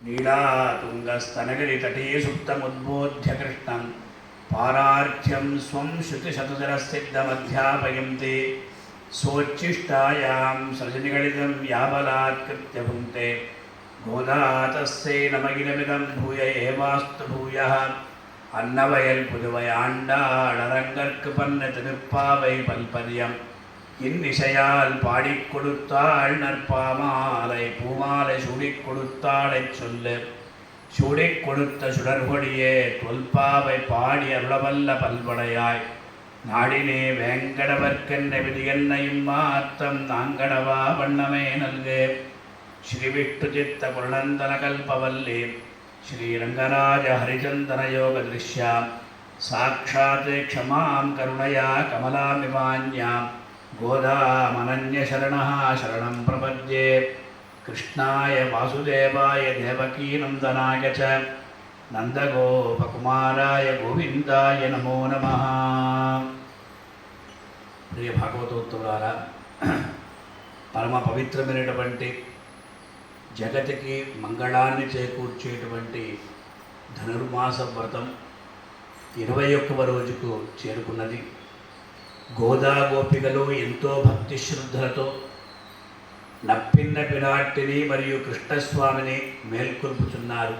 नीलातुङ्गस्तनगिरितटे सुप्तमुद्बोध्य कृष्णं पारार्थ्यं स्वं श्रुतिशतजरसिद्धमध्यापयन्ति सोच्छिष्टायां सृजनिगलितं याबलात्कृत्य भुङ्क्ते गोदा तस्यै नमगिनमिदं भूय एवास्तु भूयः अन्नवयल पुதுவையாண்டாளரங்கற்கு திருப்பாவை பல்பதியம் இன்னிசையால் பாடிக் கொடுத்தாள் நற்பாமாலை பூமாலை சூடிக் கொடுத்தாளைச் சொல்லு சூடிக் கொடுத்த சுடர்கொடியே தொல்பாவை பாடி அருளவல்ல பல்படையாய் நாடினே வேங்கடவர்க்கென்ற விதியன்னையும் மாத்தம் நாங்கடவா வண்ணமே நல்கு ஸ்ரீவிஷ்ணு சித்த குருநந்தன கல்பவல்லி श्रीरंगराज हरिचंदन योग दृश्या साक्षात् क्षमां करुणया कमलामिवान्यां गोदामनन्यशरणः शरणं प्रपद्ये कृष्णाय वासुदेवाय देवकीनन्दनाय च नन्दगोपकुमाराय गोविंदाय नमो नमः। प्रिय भागवतोत्तमुलारा परम पवित्रమైనటువంటి జగతికి మంగళాన్ని చేకూర్చేటువంటి ధనుర్మాస వ్రతం 21వ రోజుకు చేరుకున్నది. గోదా గోపికలు ఎంతో భక్తి శ్రద్ధలతో నప్పిన్న పిరాట్టిని మరియు కృష్ణస్వామిని మేల్కొల్పుతున్నారు.